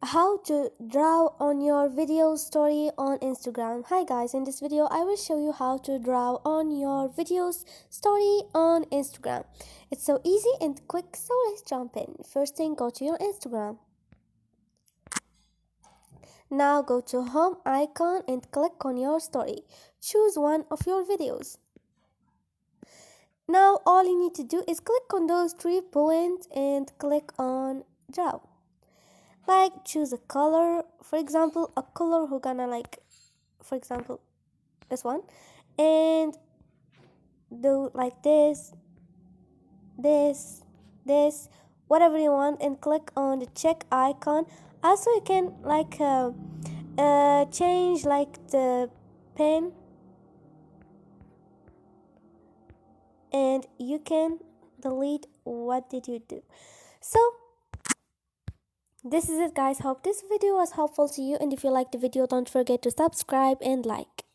How to draw on your video story on Instagram. Hi guys, in this video I will show you how to draw on your videos story on Instagram. It's so easy and quick, so let's jump in. First thing, go to your Instagram. Now go to home icon and click on your story. Choose one of your videos. Now all you need to do is click on those 3 points and click on draw. Like, choose a color, for example a color who gonna like, for example this one, and do like this, whatever you want, and click on the check icon. Also you can like change like the pen, and you can delete what did you do. So this is it guys. Hope this video was helpful to you, and if you liked the video, don't forget to subscribe and like.